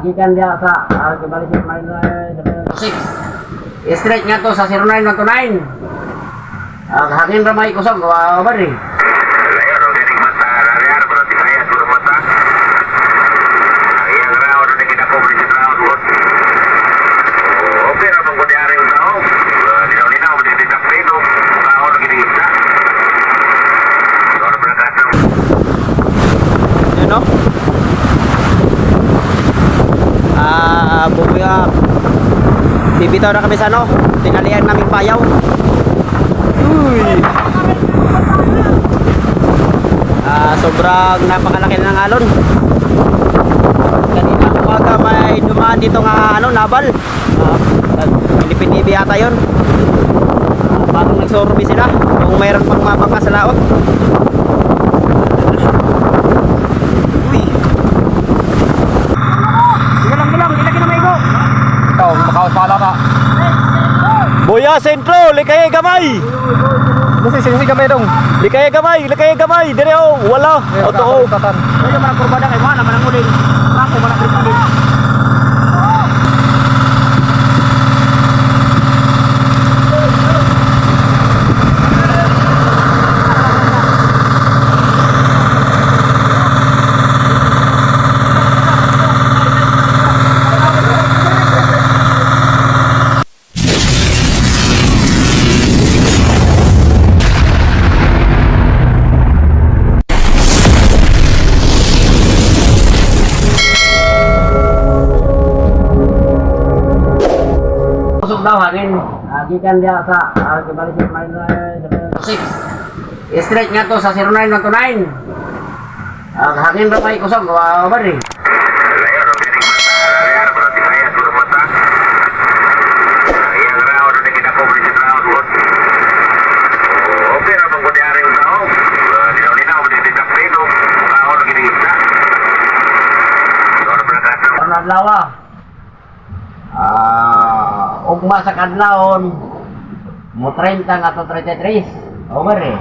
Gikan dia sa kembali sa 996. Straight nga to sa 09129. Hangin ramay kusog bari. Bubuya bibitaw na kami sa ano, tinalian naming payaw. Sobrang napakalaki ng alon. Kanina umaga may dumaan dito nga ano, nabal. Pilipinibi yata yun. Parang nagsorbi sila kung mayroon pang mabaka sa laot. Pala ka. Boya sentro, likay gamay. Kasi sing gamay dong. Likay gamay. Dire oh, wala. Oto. Kaya man kurbada kay mana man ang uling. Ako man ang uling. Daw hangin gikan dia sa kembali sa 996. Straight nga to sa 09129. Hangin ramay kusog bari. Lawa. Ugma sa kadlawon mo 30 nga to 33 over eh.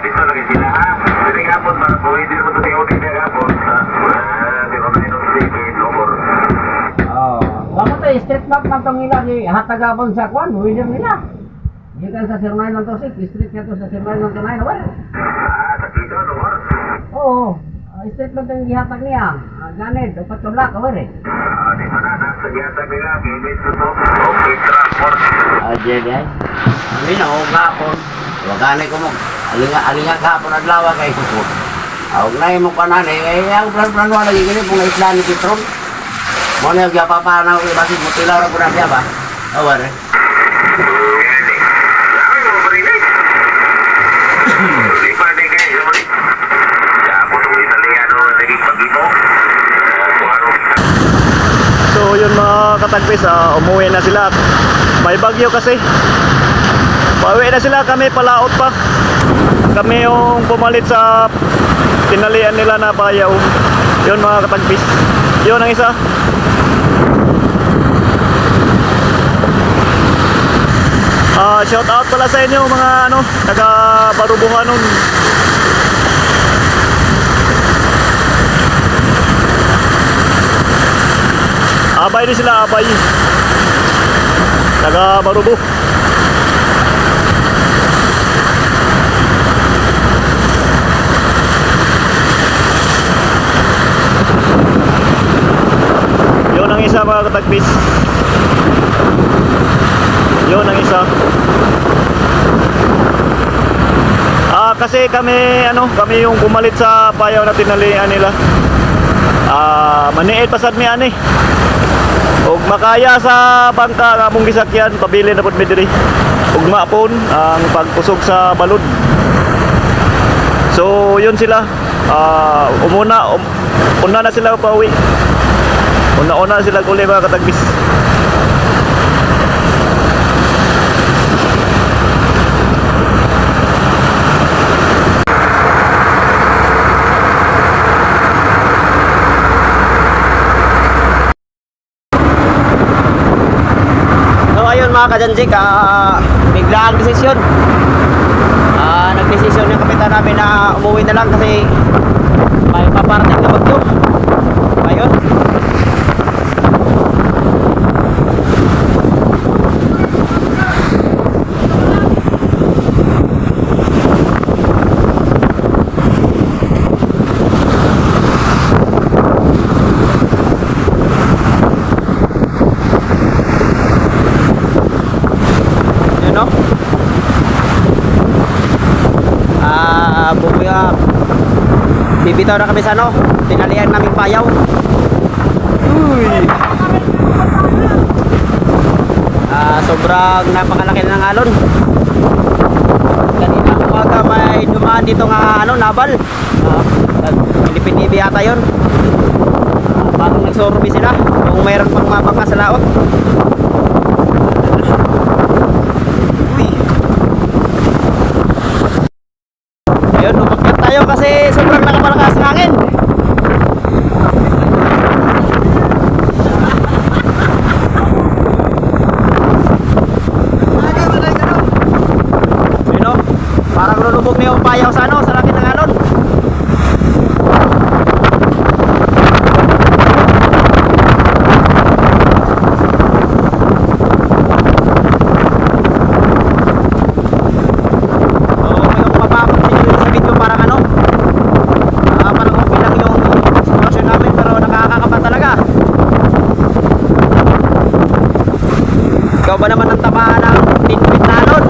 Dito lagi sila ha. Dili hapon para po hindi mo to tingin din hapon. Di ba may nung sige over. Kamu tayo street map man tong ila ni hatagabon sa kwan winner nila. Gikan sa 0996 street nga to sa 0929 over. Sa dito no. Oo. Street map tong gihatag niya. Ganid dapat tulak over eh. Di mana na sa yata nila gilid to. Okay transport. Aje guys. Ini na og gapon. Wagane ko mo. Alinga gapon adlaw kay ko. Og nay mo kanan eh ang plan wala gini kung isla ni Petron. Mo na gyapa pa na basi mo tilaw ra kuda ba. Awar. So yun mga katagpis, umuwi na sila. May bagyo kasi. Pauwi na sila, kami palaot pa. Kami yung pumalit sa tinalian nila na payaw. Yun mga katagpis. Yun ang isa. Shout out pala sa inyo mga ano, taga Barubuhanon. Abay din sila, abay. Taga Barubo. Yun ang isa mga katagpis. Yun ang isa. Kasi kami kami yung pumalit sa payaw na tinalian nila. Maniid pasad mi ani. Og makaya sa bangka nga mong gisakyan, pabili na pud mi diri. Ugma pon ang pagkusog sa balod. So yun sila. Una na sila pauwi. Una sila uli mga katagpis. Mga kajanjik, bigla ang desisyon. Nagdesisyon yung kapitan namin na umuwi na lang kasi may paparating na bagyo. Ayun, daw na kami sa ano, tinalian namin payaw. Uy. Sobrang napakalaki na ng alon. Kanina umaga may dumaan dito nga ano, nabal. Philippine TV yata yun. Parang nagsorbi sila kung mayroon pang mabaka sa laot. Uy. Ayun, umakyat tayo kasi sobrang nakapalakas ng hangin. Ayun, parang lulubog na yung payaw sa ano, sa laki ng alon. Ikaw ba naman ang taba ng tinpit na alon?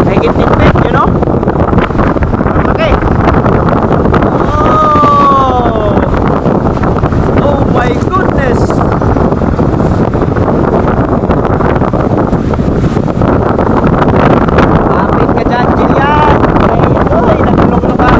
Higit tinpit, you know? Ang laki. Oh my goodness. Kapit ka dyan, Jillian. Ay, nagulong ka.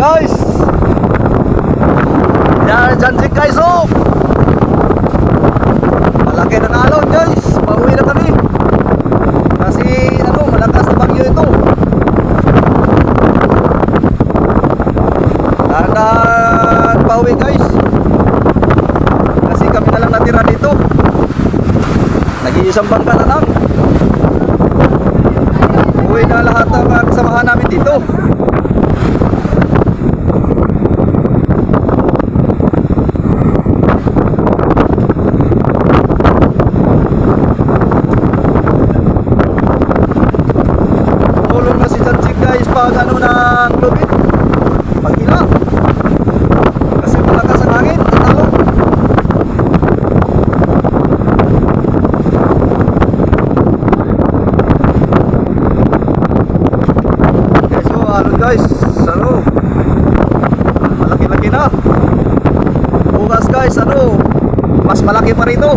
Guys! Dyan si guys, oh! Malaki ng alon, guys! Pauwi na kami! Kasi, ano, malakas na bagyo ito. Dahan pauwi, guys! Kasi kami na lang natira dito. Nag-iisang bangka na lang. Uwi na lahat ng kasamahan namin dito. Pag ano ng lubid, paghila kasi malakas ang hangin at alon. Okay, so alon guys, ano, malaki-laki na. Bukas guys, ano, mas malaki pa rito.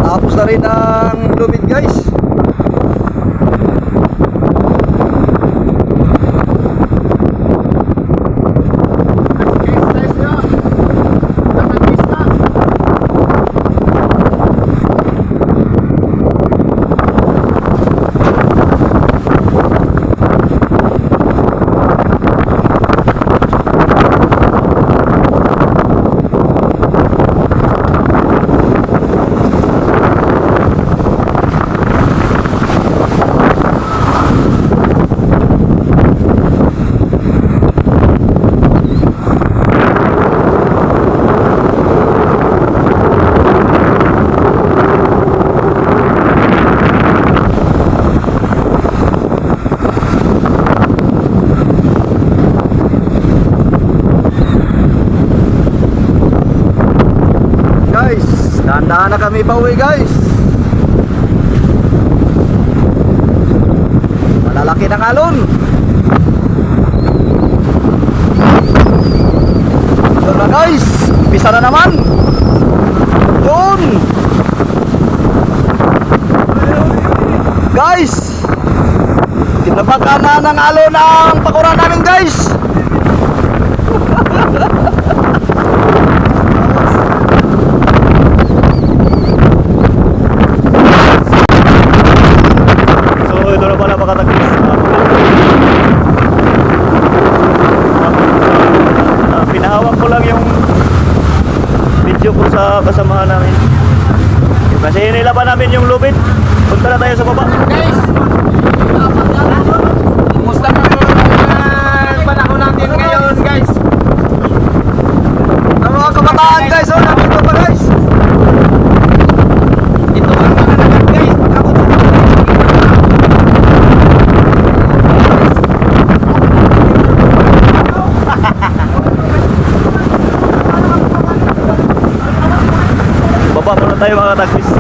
Tapos na rin ang lubid guys. Dahan-dahan na kami pauwi guys. Malalaki ng alon. Doon na guys, umpisa na naman. Doon guys, tinabakan na ng alon ang pakuran namin guys. katagis. Pinahawak ko lang yung video ko sa kasamahan namin. Kasi nilaban namin yung lubid. Punta na tayo sa baba. Guys! Kumusta na ang panahon natin ngayon, guys? Ang mga kabataan, guys, oh, nandito pa, guys. Ito ang mga nagat, guys. Pagkakot sa Baba muna tayo mga katagis. Baba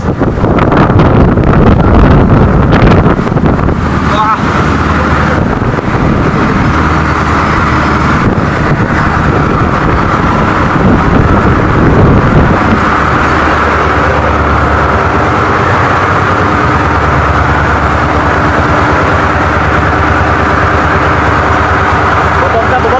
na, baba.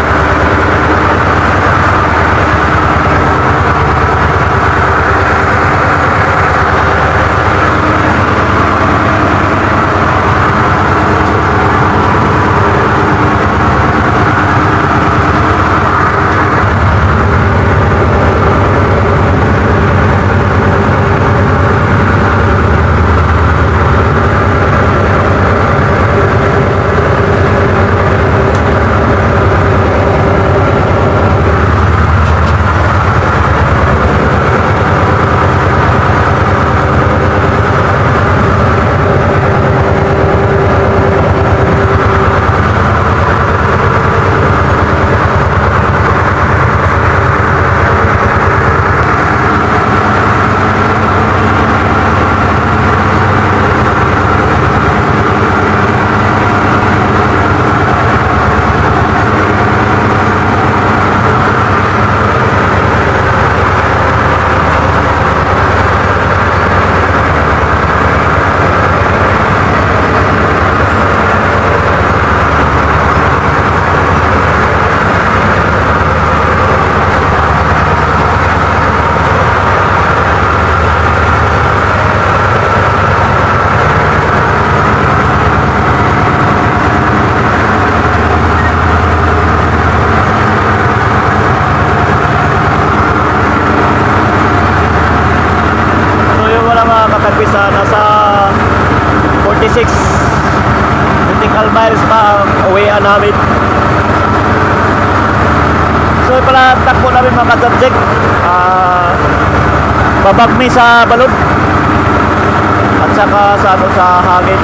Nasa 46 nautical miles pa ang uwian namin. So pala takbo namin mga ka-subject, babagmi sa balon at saka sa hangin.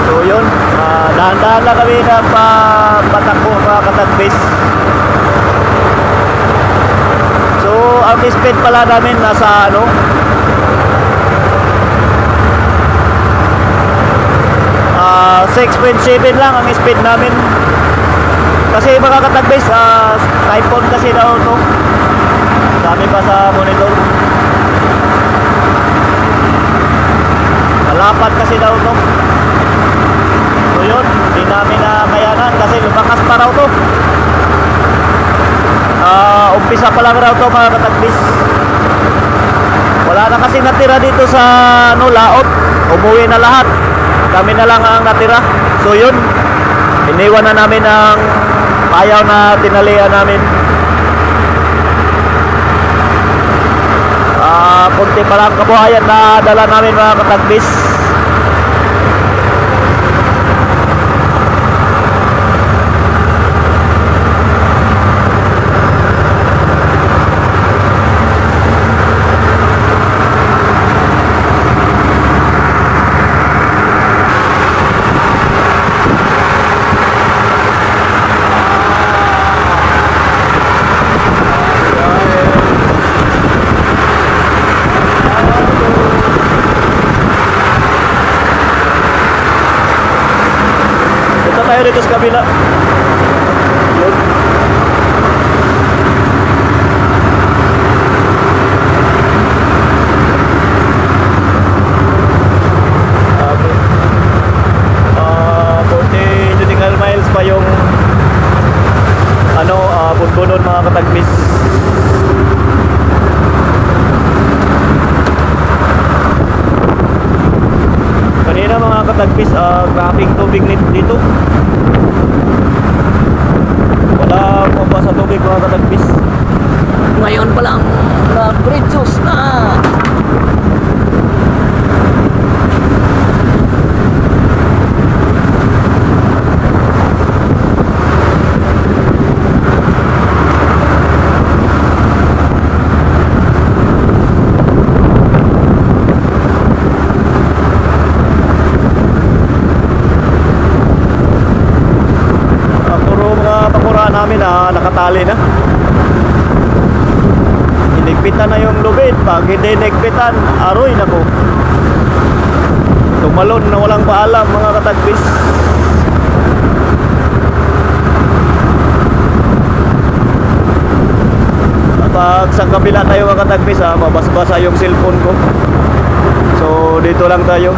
So yun, dahan-dahan lang kami patakbo mga ka-tagbis. So ang speed pala namin nasa 6.7 lang ang speed namin. Kasi mga katagbis, typhoon kasi daw to. Sabi pa sa monitor. Malapat kasi daw to. So yun, hindi namin nakayanan kasi lumakas pa raw to. Umpisa pa lang raw to mga katagbis. Wala na kasi natira dito sa laot. Umuwi na lahat. Kami na lang ang natira. So yun, iniwan na namin ang payaw na tinalian namin. Kunti pa lang kabuhayan na dala namin mga katagbis. Tayo dito sa kabila. Yun. Okay. 40 nautical miles pa yung bunbunon mga katagbis. katagbis, grabing tubig dito. Wala pa sa tubig mga katagbis. Ngayon pa lang nag-reduce na. Namin na nakatali na. Inigpitan na yung lubid. Pag hindi inigpitan, aroy na ko. Tumalon na walang paalam mga katagbis. Pag sa kabila tayo mga katagbis, mabasa-basa yung cellphone ko. So dito lang tayo.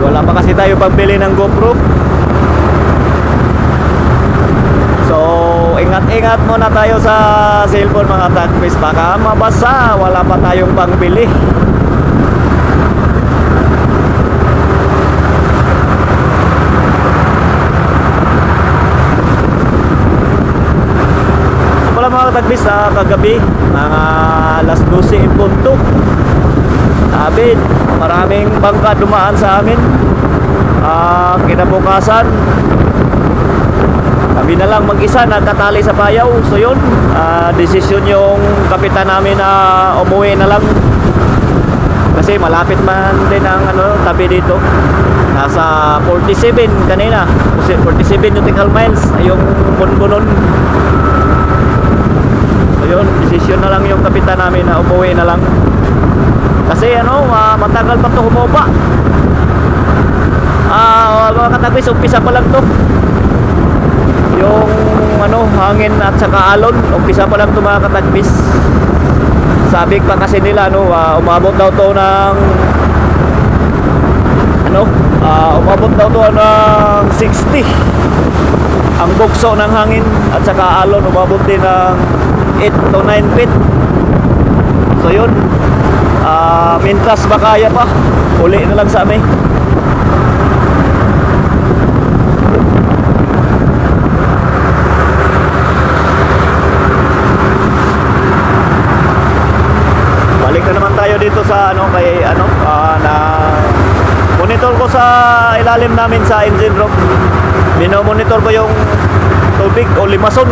Wala pa kasi tayo pagbili ng GoPro. So ingat-ingat muna tayo sa cellphone mga katagbis. Baka mabasa, wala pa tayong pangbili. So pala mga katagbis, kagabi mga alas 12 in punto, Abid, maraming bangka dumaan sa amin. Kinabukasan, kami na lang mag-isa nagkatali sa payaw. So yun, desisyon yung kapitan namin na umuwi na lang. Kasi malapit man din ang tabi dito. Nasa 47 kanina. 47 nautical miles yung bunbunon. So yun, desisyon na lang yung kapitan namin na umuwi na lang. Kasi matagal pa ito humaba. Mga katagbis, umpisa pa lang to. Yung hangin at saka alon, umpisa pa lang to mga katagbis. Sabi pa kasi nila umabot daw to ng umabot daw to ng 60 ang bugso ng hangin, at saka alon umabot din ng 8 to 9 feet. So yun, mintas makaya pa, uli na lang sa amin. Balik na naman tayo dito sa na monitor ko sa ilalim namin sa engine room. Monitor ko yung tubig o limason.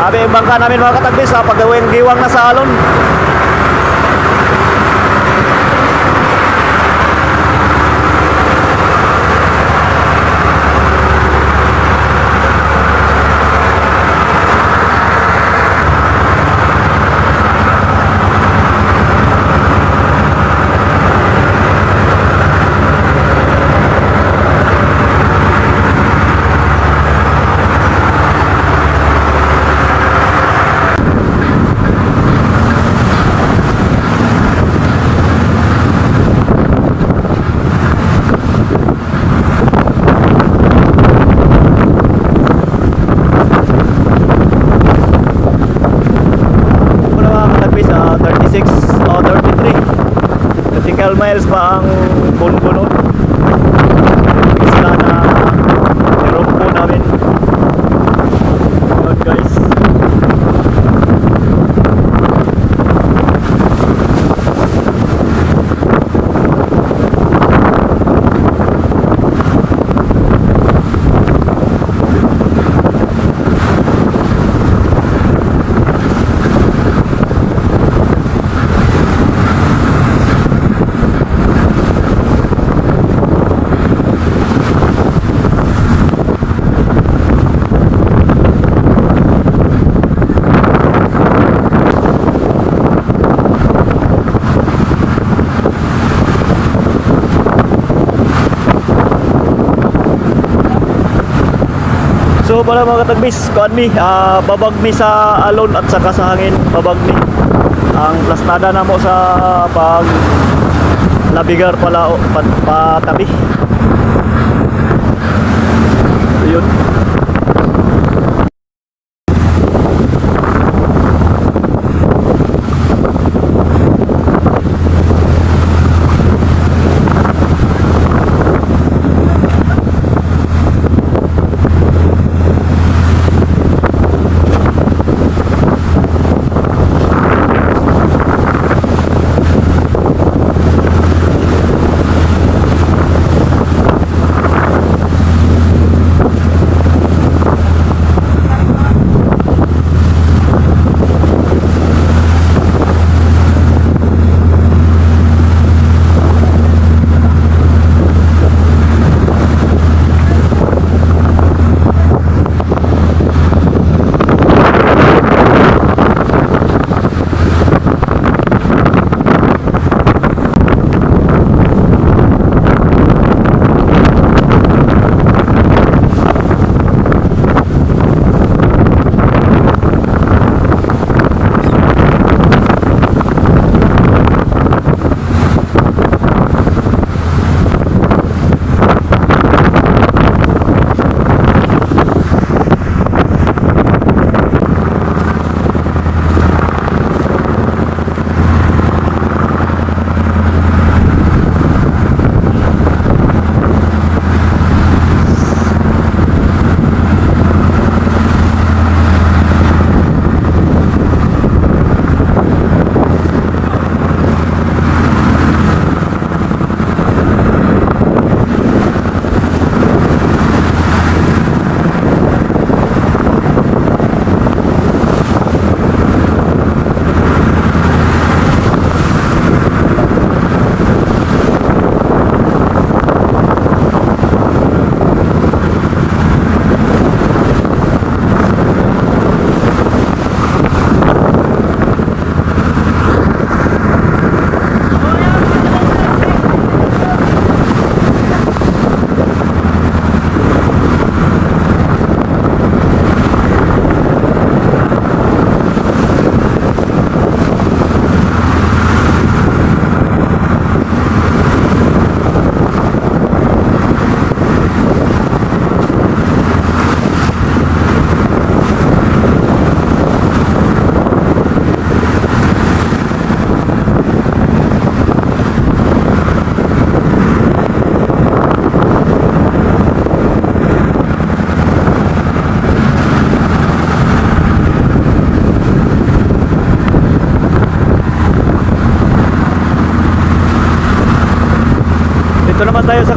Sabi yung bangka namin mga katagbis, pagawin giwang na sa alon. Miles pa ang bunbunon. Isla na Europa namin. Good guys. So pala mga katagbis, babag mi sa alon at saka sa hangin, babag mi. Ang plastada na mo sa pag nabigar pala patabi. So yun.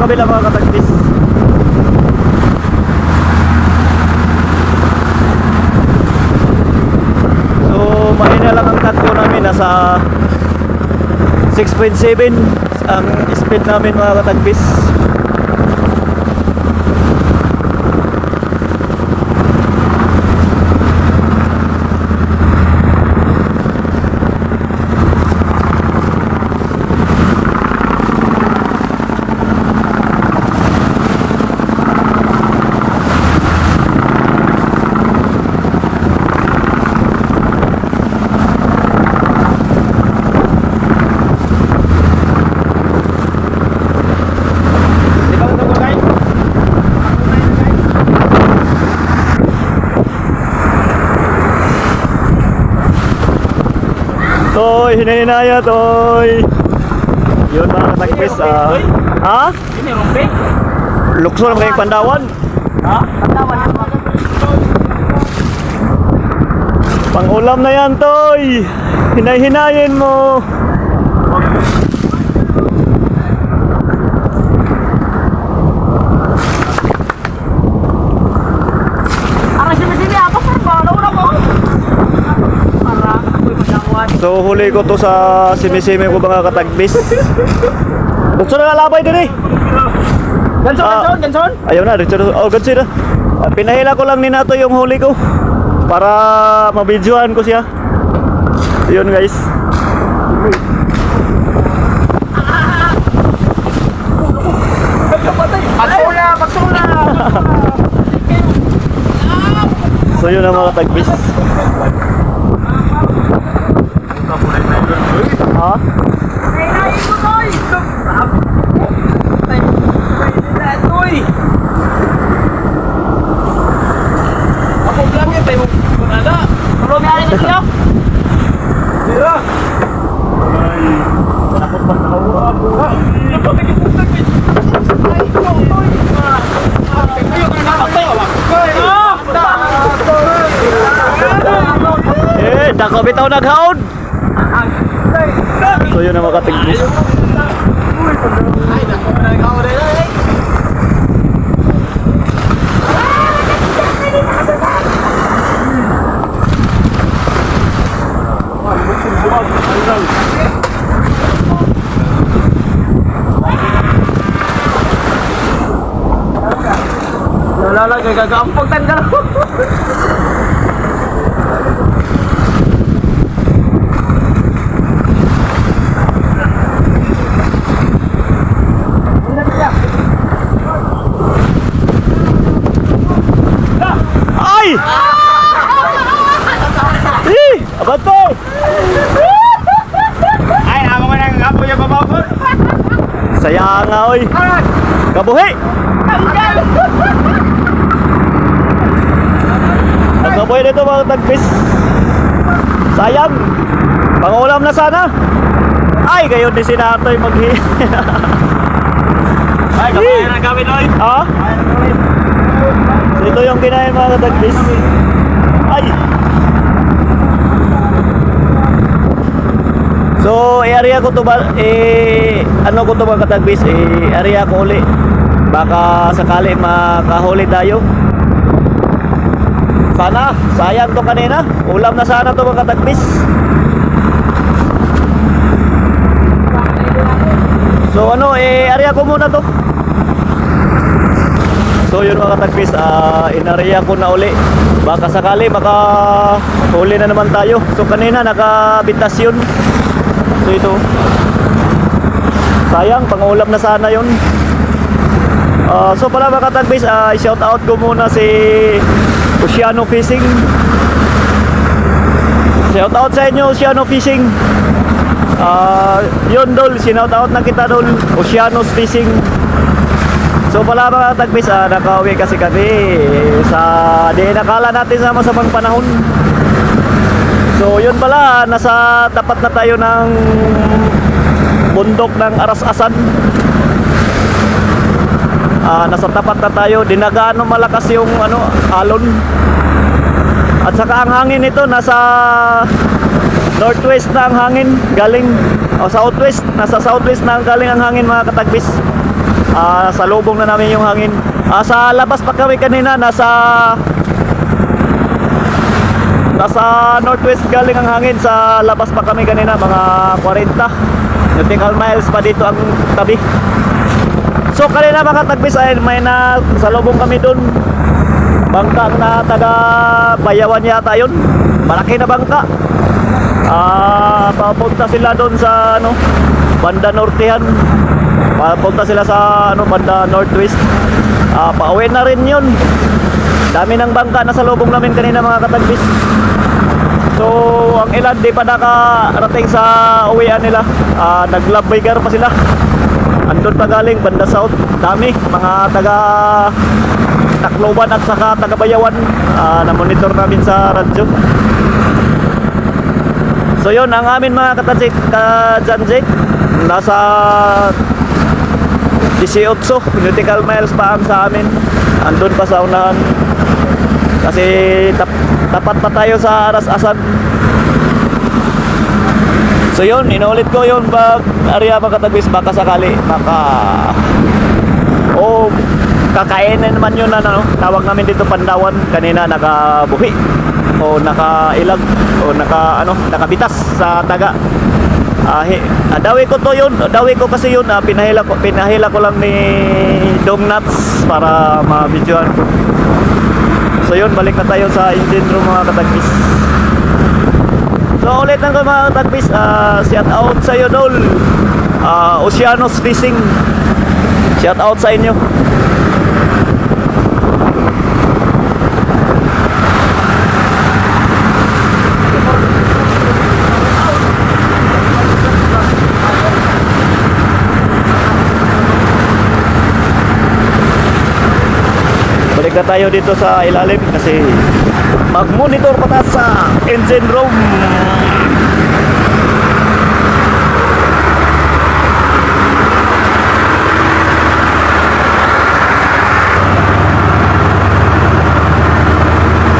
kabila mga katagbis. So mahina lang ang takbo namin, nasa 6.7 ang speed namin mga katagbis. Toy, hinahinaya, Toy. Yun mga katagbis. Ha? Ini rompe. Lukso na kayong Pandawan. Ha? Pandawan na. Pang-ulam na yan, Toy. Hinay-hinayin mo. Ara sini apa sir? Wala ko. Para ako'y madawat. So huli ko to sa simisimi ko mga katagbis. Lukso na nalabay din eh. Ganson. Ayaw na, Richard. Oh, gansi na. Pinahila ko lang ni Nato yung huli ko para mabidyohan ko siya. Yun guys. Pagsula. So yun ang mga katagbis. Ha? Dako bitaw naghaon. So yun ang mga katagbis. Wala gagampag tanda. Ay! Abante! Ay, amo ko nang apo yung babaw. Sayang nga oy. Kabuhi! Nagkabuhi nito mga tagpis. Sayang. Pangulam na sana. Ay, gayon din si Natoy maghi. Ay, kapayan na gawin oy. Ha? So ito yung kinain mga tagpis. Ay! So, area ko to ba, ano ko to mga katagbis, area ko uli. Baka sakali makahuli tayo. Sana, sayang to kanina. Ulam na sana to mga katagbis. So, ano, area ko muna to. So, yun mga katagbis, in-area ko na uli. Baka sakali makahuli na naman tayo. So, kanina nakabintas yun. So ito, sayang, pangulam na sana yun. So pala mga katagbis, shout out ko muna si Oceano Fishing. Shout out sa inyo, Oceano Fishing. Yun dol, sinout out na kita dol, Oceano's Fishing. So pala mga katagbis, nakauwi kasi kami sa di nakala natin sa masamang panahon. So yun pala, nasa tapat na tayo ng bundok ng Aras-asan. Nasa tapat na tayo, dinagaan ng malakas yung alon. At saka ang hangin nito nasa northwest na ang hangin galing, o southwest, nasa southwest na ang galing ang hangin mga katagbis. salubong na namin yung hangin. Sa labas pa kami kanina, nasa northwest galing ang hangin. Sa labas pa kami kanina, mga 40 nautical miles pa dito ang tabi. So kanina mga tagbis ay may salubong kami dun, bangka na taga Bayawan yata yun, malaki na bangka. Papunta sila doon sa banda nortehan, papunta sila sa banda northwest. Pauwi na rin yun. Dami ng bangka na salubong namin kanina mga katagbis. So ang ilan di pa nakarating sa uwian nila. Naglabaygar pa sila, andun pa galing banda south. Dami mga taga Tacloban at saka taga Bayawan. Na-monitor namin sa radyo. So yun ang amin mga ka-Janjik, nasa 18 nautical miles pa ang sa amin. Andun pa sa unahan kasi tapat pa tayo sa Aras-asan. So yun, inulit ko yun pag area mga katagbis, baka sakali kakainin naman yun tawag namin dito Pandawan. Kanina nakabuhi o nakailag o nakabitas sa taga. Dawi ko to yun, dawi ko kasi yun. Pinahila ko lang ni Dong Nuts para ma-videoan ko. So yun, balik na tayo sa engine room mga katagbis. So ulit lang ko mga katagbis, shout out sa iyo Dol, Oceanos Fishing, shout out sa inyo. Balik na tayo dito sa ilalim kasi mag-monitor pa tayo sa engine room.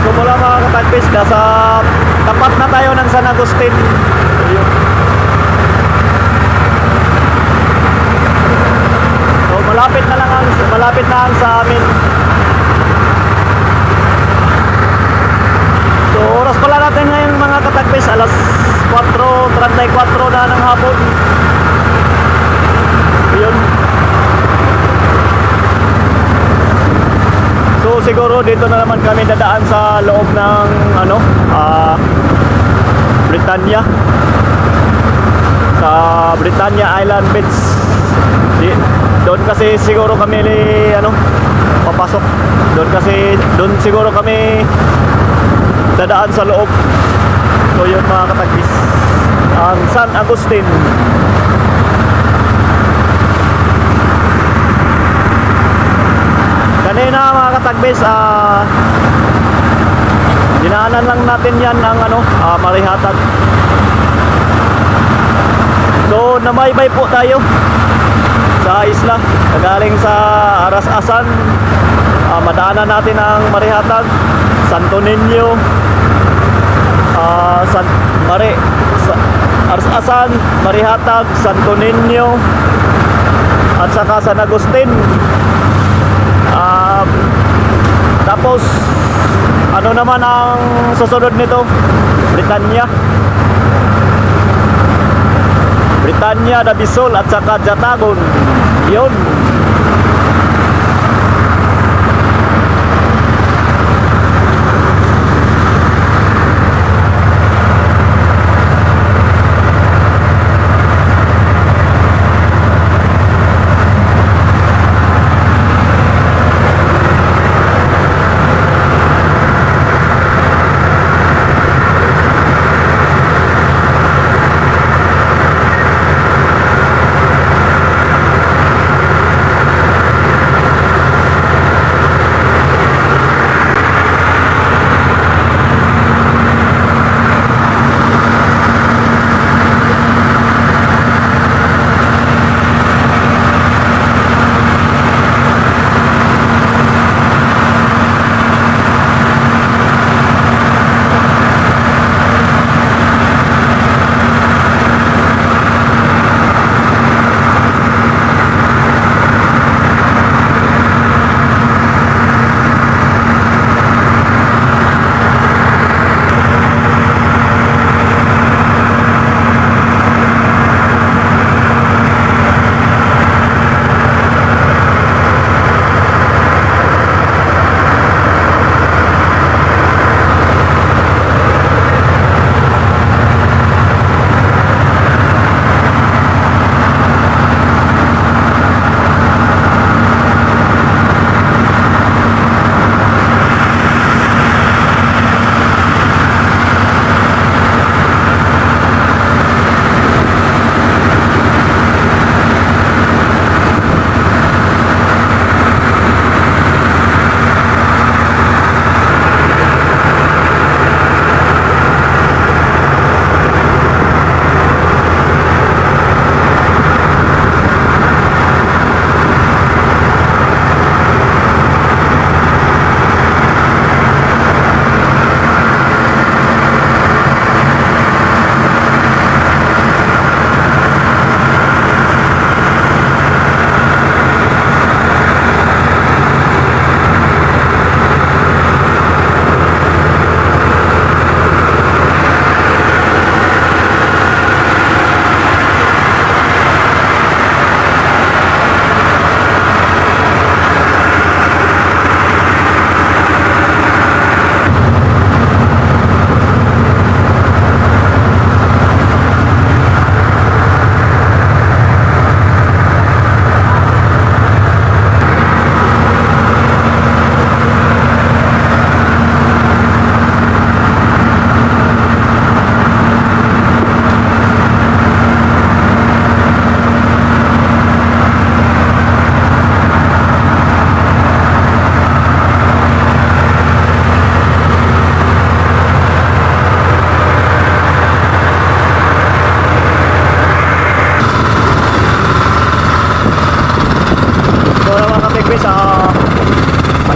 So mula mga katagpis, nasa tapat na tayo ng San Agustin. Ayun. So malapit na ang sa amin. So oras pala natin ngayon mga katagpis, alas 4:34 na ng hapon. Ayun. So siguro dito na naman kami dadaan sa loob ng Britannia. Sa Britannia Island Beach. Doon kasi siguro kami papasok. Doon siguro kami dadaan sa loob. So yun mga katagpis, ang San Agustin. Kanina mga katagbis, dinaanan lang natin yan ng Marihatag. So namaybay po tayo sa isla, galing sa Aras-asan. Madaanan natin ang Marihatag, Santo Niño, Aras-asan, Marihatag, Santo Niño, at saka San Agustin. Tapos ano naman ang susunod nito? Britannia, Dabisol at saka Jatagon. Yun.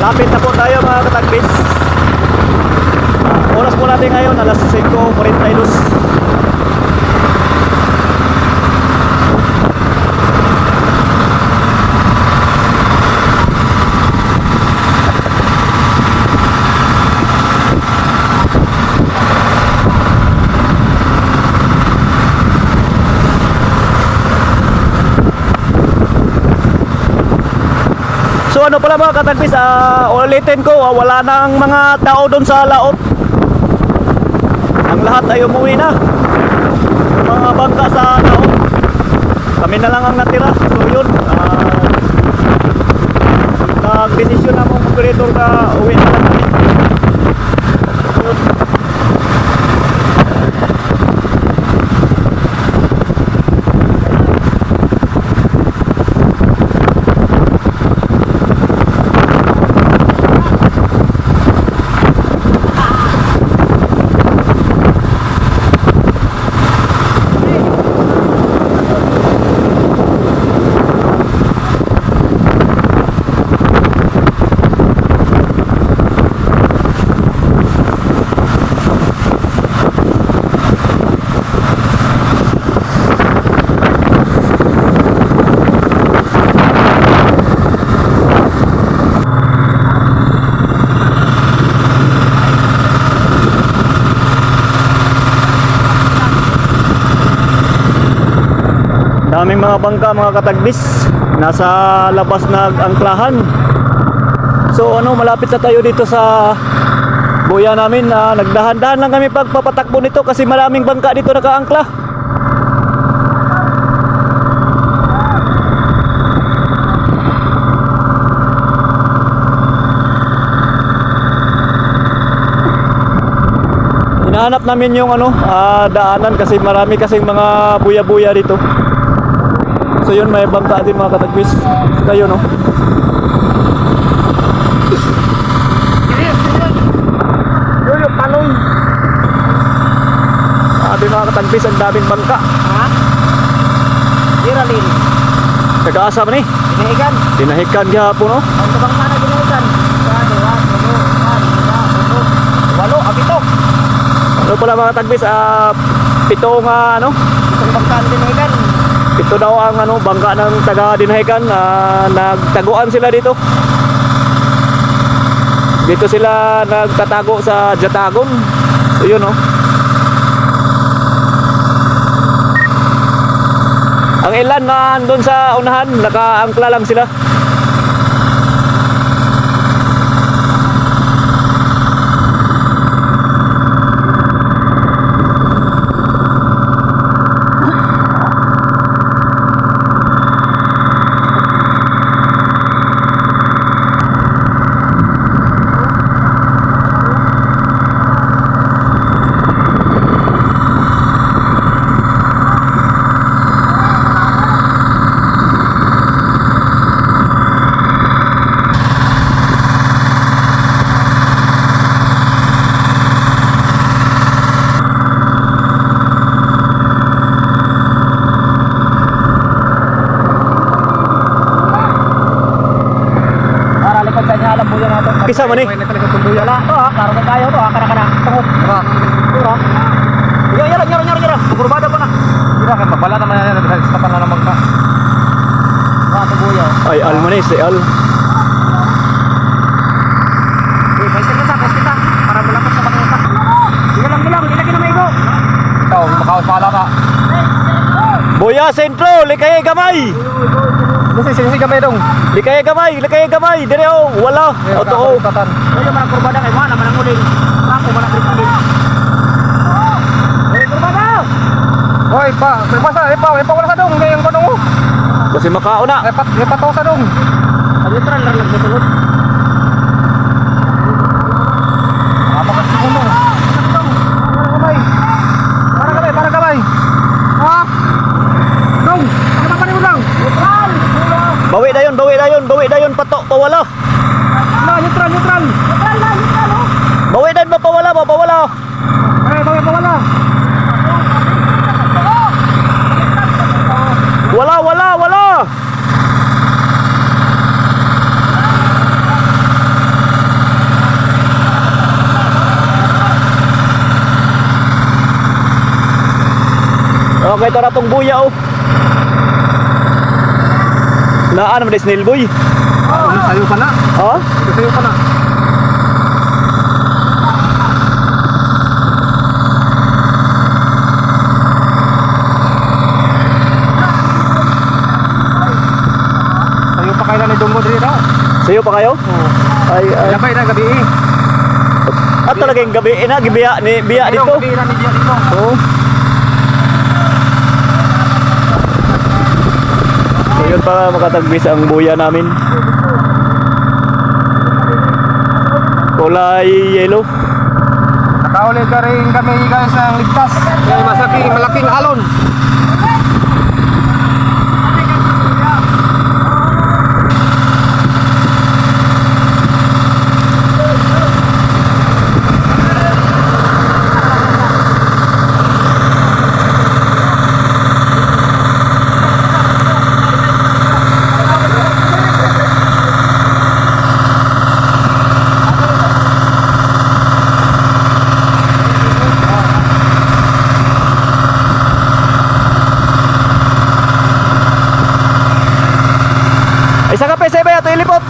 Malapit na po tayo mga katagbis. Oras po natin ngayon, alas 5:42. So ano pala mga katagbis, ulitin ko, wala na ang mga tao doon sa laot. Ang lahat ay umuwi na. Mga bangka sa laot, kami na lang ang natira. So yun, nag-desisyon na mong operator na uwi na lang kami. Yun. Daming mga bangka mga katagbis, nasa labas nag-angklahan. So ano, malapit na tayo dito sa buya namin. Nagdahan-dahan lang kami pagpapatakbo nito kasi maraming bangka dito nakaangkla. Hinahanap namin yung daanan kasi marami kasing mga buya-buya dito. So yun, may bangka din mga katagbis. Kayo no. Yung talong. Sabi mga katagbis, ang daming bangka. Ha? Diralin. Nag-aasa ba ni? Dinahigan. Dinahikan gihapon no. Ang tabang sana dinahigan. Walo, abito. Ano pala mga katagbis, pitong Isang bangkaan dinahigan. ito daw ang bangka ng taga Dinahican. Nagtaguan sila dito. Dito sila nagtatago sa Jatagon. So yun Ang ilan na andun sa unahan, nakaangkla lang sila. Kisa man ni. Wala to karo ka kayo to kana tungod. Tura. Yara. Kurbada pa na. Kira kan mabala naman yan sa tapan na naman ka. Tubuyo. Ay almanis, al. Pwede ka sa para malakas sa bangka. Bilang, ilagay na maigo. Ikaw, makaos pala ka. Buya sentro, likay gamay. Sisi gamay dong. Likay gamay. Dire wala. Oto. Wala man kurbada kay mana man uling. Ako man uling. Kurbada. Hoy, pasa, wala sa dong, ngayong kanong mo. Kasi makauna. Repat to sa dong. Neutral lang nagtulog. Mabakas ko mo. Para kamay. Ha? Dong, ano pa rin mo lang? Neutral. Bawi dayon patok pawala. Neutral. Bawi dayon mapawala. Ay, bawi pa wala. Wala. Okay, ito na tong buya oh. Naan naman snail boy. Sayo pa na. Ha? Sayo pa na. Sayo pa kayo na ni Dungo dito daw. Sayo pa kayo? Ay, ay. Labay na gabi eh. At talagang gabi na gibiya ni biya dito. Gabi na ni Biya dito. Oh. So yun para makatagbis ang buya namin. Kulay yellow. Nakaulit ka rin kami guys ng ligtas. May malaking alon. Isa ka pa ba ito ilipot?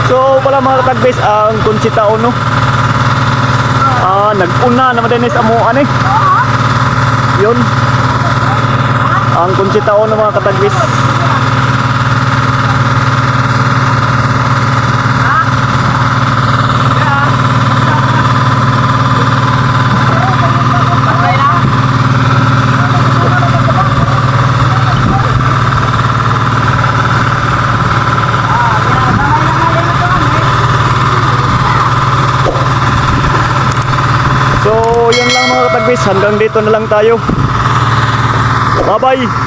So pala mga katagbis ang Conchita Ono. Nag-una naman din sa amuan eh. Yun. Ang Conchita Ono mga katagbis. So, yun lang mga katagbis. Hanggang dito na lang tayo. Bye-bye!